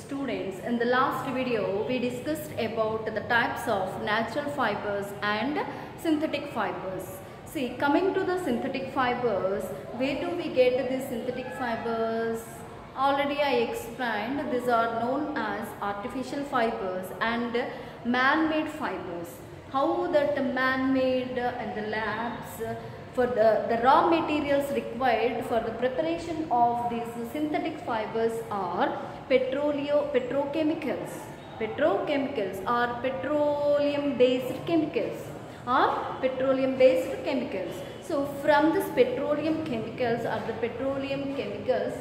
Students, in the last video we discussed about the types of natural fibers and synthetic fibers. See, coming to the synthetic fibers, where do we get these synthetic fibers? Already I explained, these are known as artificial fibers and man-made fibers. How that man-made in the labs, for the raw materials required for the preparation of these synthetic fibers are petrochemicals. Petrochemicals are petroleum-based chemicals. So from this petroleum chemicals or the petroleum chemicals,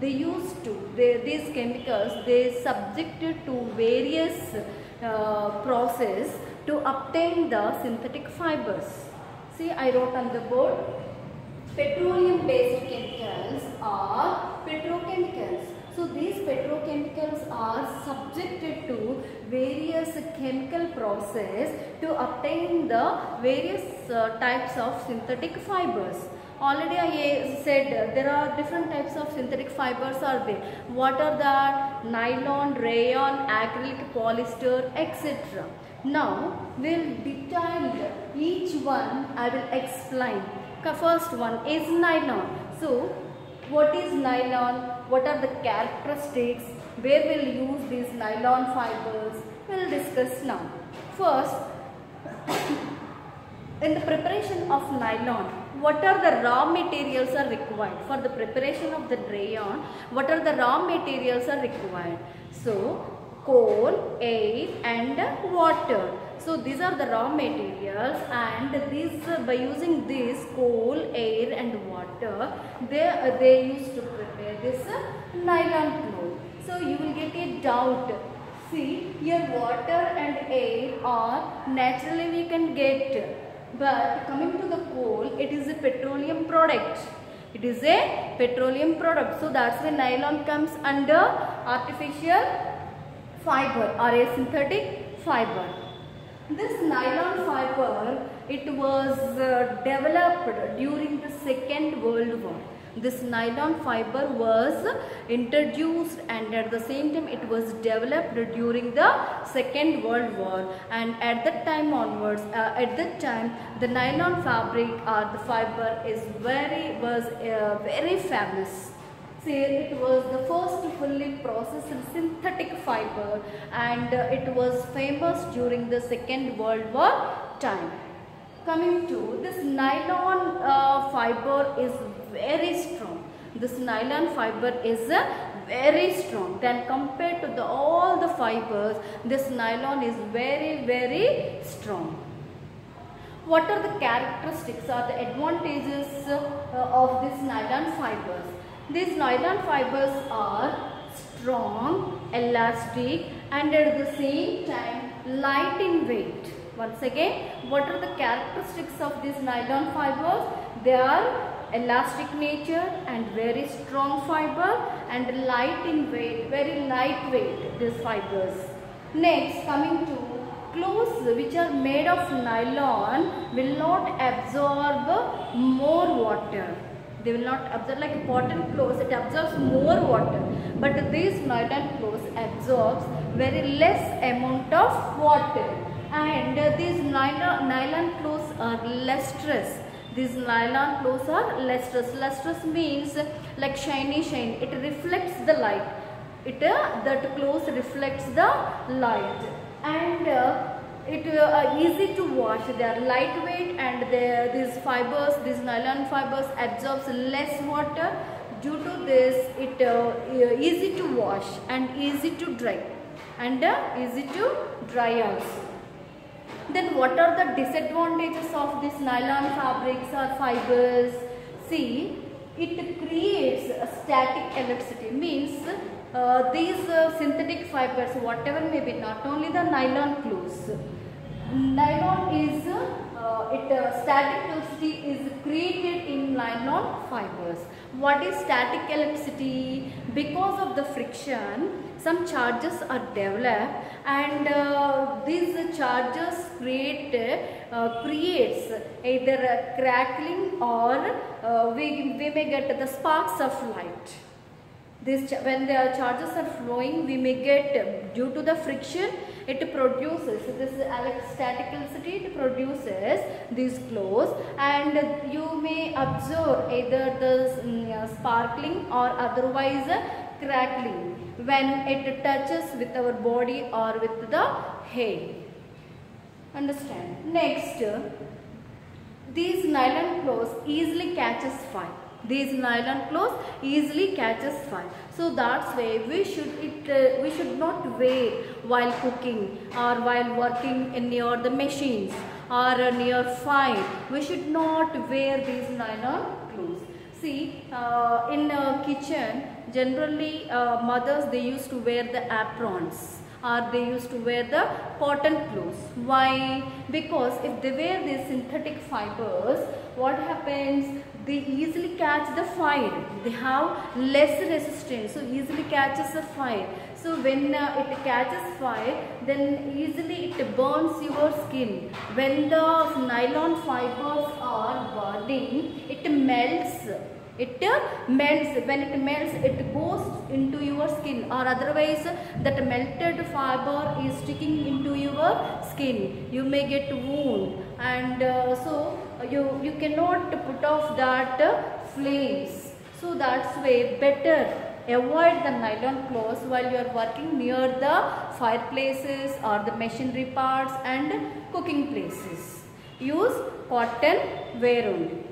these chemicals they subjected to various process to obtain the synthetic fibers. See, I wrote on the board, petroleum-based chemicals are petrochemicals. So these petrochemicals are subjected to various chemical process to obtain the various types of synthetic fibers. Already I said there are different types of synthetic fibers are there. What are that? Nylon, rayon, acrylic, polyester, etc. Now we'll detail each one. I will explain. The first one is nylon. So what is nylon? What are the characteristics? Where we'll use these nylon fibers? We'll discuss now. First, in the preparation of nylon, what are the raw materials are required? For the preparation of the rayon, what are the raw materials are required? So, coal, air and water. So these are the raw materials, and these by using this coal, air and water, they used to prepare this nylon cloth. So you will get a doubt. See, here water and air are naturally we can get, but coming to the coal, it is a petroleum product. It is a petroleum product. So that's why nylon comes under artificial fiber or a synthetic fiber. This nylon fiber, it was developed during the Second World War. This nylon fiber was introduced and at the same time it was developed during the Second World War, and at that time onwards, the nylon fabric or the fiber is very famous. It was the first fully processed synthetic fiber, and it was famous during the Second World War time. Coming to this nylon fiber is very strong. This nylon fiber is very strong. Then compared to all the fibers, this nylon is very strong. What are the characteristics or the advantages of this nylon fibers? These nylon fibers are strong, elastic and at the same time light in weight. Once again, what are the characteristics of these nylon fibers? They are elastic nature and very strong fiber and light in weight, very lightweight these fibers. Next, coming to clothes which are made of nylon will not absorb more water. They will not absorb, like cotton clothes, it absorbs more water, but these nylon clothes absorbs very less amount of water, and these nylon clothes are lustrous. These nylon clothes are lustrous. Lustrous means like shiny. It reflects the light. That clothes reflects the light, and it easy to wash. They are lightweight, and these fibers, these nylon fibers absorbs less water. Due to this, it easy to wash and easy to dry, and easy to dry also. Then what are the disadvantages of these nylon fabrics or fibers? See, it creates a static electricity. Means these synthetic fibers, whatever may be, not only the nylon clothes. Nylon is static electricity is created in nylon fibers. What is static electricity? Because of the friction, some charges are developed, and these charges creates either a crackling or we may get the sparks of light. When the charges are flowing, we may get, due to the friction, it produces, so this is electrostaticity, it produces these flows, and you may observe either the sparkling or otherwise crackling when it touches with our body or with the hair. Understand? Next, these nylon clothes easily catches fire. These nylon clothes easily catches fire. So that's why we should not wear while cooking or while working near the machines or near fire. We should not wear these nylon clothes. See, in kitchen, generally mothers, they used to wear the aprons, or they used to wear the cotton clothes. Why? Because if they wear these synthetic fibers, what happens? They easily catch the fire. They have less resistance, so easily catches the fire. So when it catches fire, then easily it burns your skin. When the nylon fibers are burning, it melts. It melts. When it melts, it goes into your skin, or otherwise that melted fiber is sticking into your skin. You may get wound, and so you cannot put off that flames. So that's why better avoid the nylon clothes while you are working near the fireplaces or the machinery parts and cooking places. Use cotton wear only.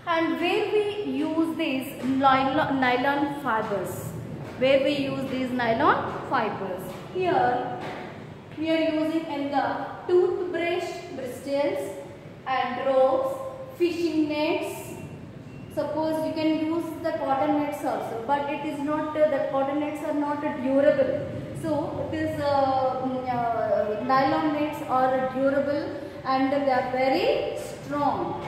And where we use these nylon fibers, here we are using in the toothbrush bristles and ropes, fishing nets. Suppose you can use the cotton nets also, but it is not, the cotton nets are not durable. So this nylon nets are durable and they are very strong.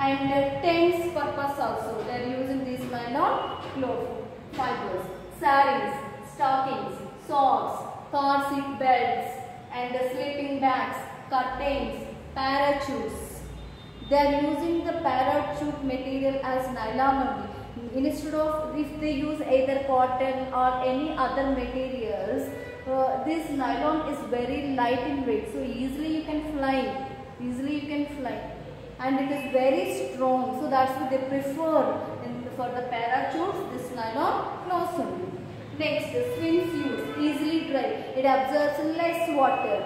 And tents purpose also, they are using these nylon cloth fibers. Saris, stockings, socks, car seat belts, and sleeping bags, curtains, parachutes. They are using the parachute material as nylon only. Instead of, if they use either cotton or any other materials, this nylon is very light in weight, so easily you can fly. And it is very strong, so that's why they prefer for the parachutes this nylon cloth only. Next, swimsuits, easily dry, it absorbs less water.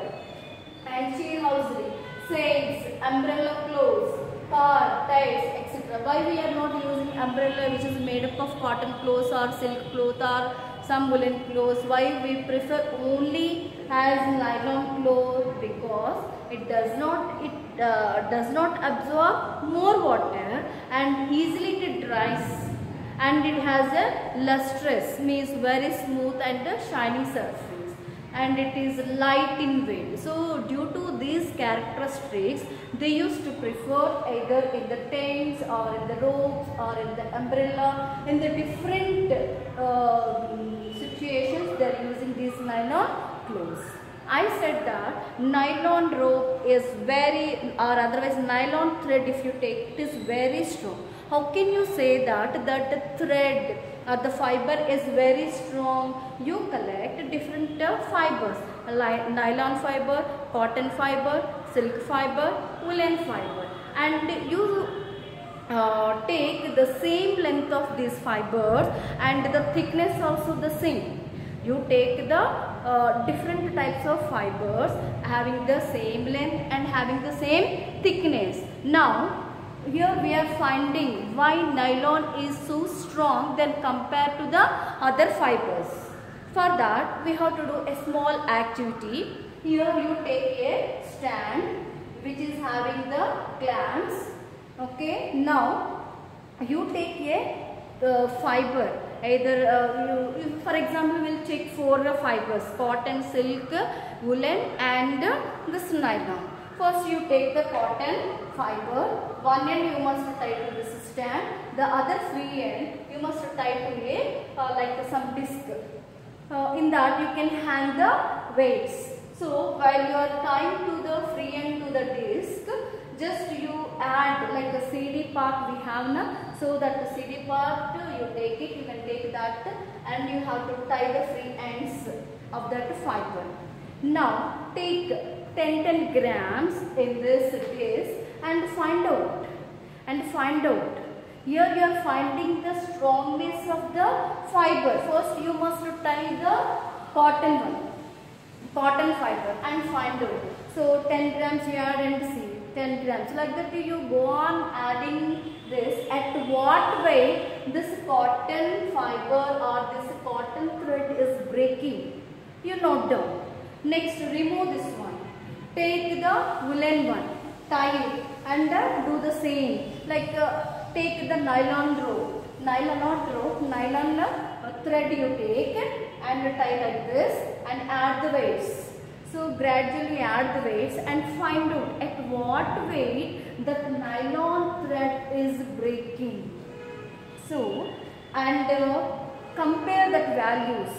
And chair hosiery, sails, umbrella clothes, car, tights, etc. Why we are not using umbrella which is made up of cotton clothes or silk cloth or some woolen clothes? Why we prefer only as nylon cloth? Because it does not absorb more water and easily it dries, and it has a lustrous, means very smooth and a shiny surface, and it is light in weight. So due to these characteristics, they used to prefer either in the tents or in the ropes or in the umbrella. In the different situations, they are using these nylon clothes. I said that nylon rope is very, or otherwise nylon thread, if you take, it is very strong. How can you say that the thread or the fiber is very strong? You collect different fibers, like nylon fiber, cotton fiber, silk fiber, woolen fiber, and you take the same length of these fibers and the thickness also the same. You take the different types of fibers having the same length and having the same thickness. Now here we are finding why nylon is so strong than compared to the other fibers. For that we have to do a small activity. Here you take a stand which is having the clamps. Okay, now you take a fiber. Either for example, we will take 4 fibers: cotton, silk, woolen, and this nylon. First you take the cotton fiber, one end you must tie to this stand, the other free end you must tie to a like some disc. In that you can hang the weights. So while you are tying to the free end to the disc, just you add like a CD part we have now. So that the CD part you take it, you can take that and you have to tie the free ends of that fiber. Now take 10 grams in this case and find out. Here you are finding the strongness of the fiber. First you must tie the cotton fiber and find out. So 10 grams you add and see 10 grams. Like that you go on adding this. At what way this cotton fiber or this cotton thread is breaking, you note down. Next, remove this one. Take the woolen one, tie it and do the same. Like take the nylon thread you take and tie like this and add the weights. So gradually add the weights and find out at what weight the nylon thread is breaking. So and compare that values.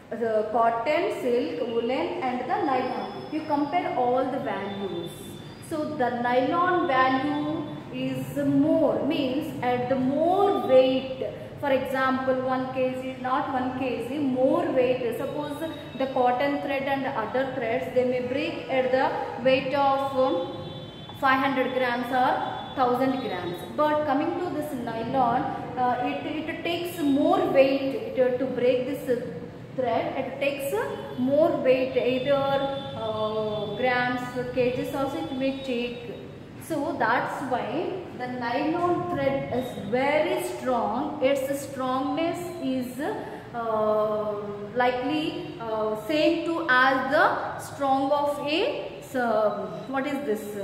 The cotton, silk, woolen and the nylon. You compare all the values. So the nylon value is more, means at the more weight. For example, 1 kg, not 1 kg, more weight. Suppose the cotton thread and other threads, they may break at the weight of 500 grams or 1000 grams. But coming to this nylon, it takes more weight to break this thread. It takes more weight, either grams, kgs also it may take. So that's why the nylon thread is very strong. Its strongness is likely same to as the strong of a what is this?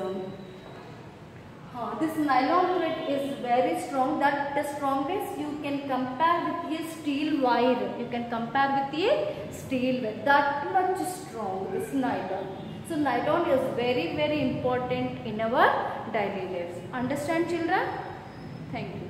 This nylon thread is very strong. That the strongest you can compare with a steel wire. You can compare with a steel wire. That much strong is nylon. So nylon is very important in our daily lives. Understand children? Thank you.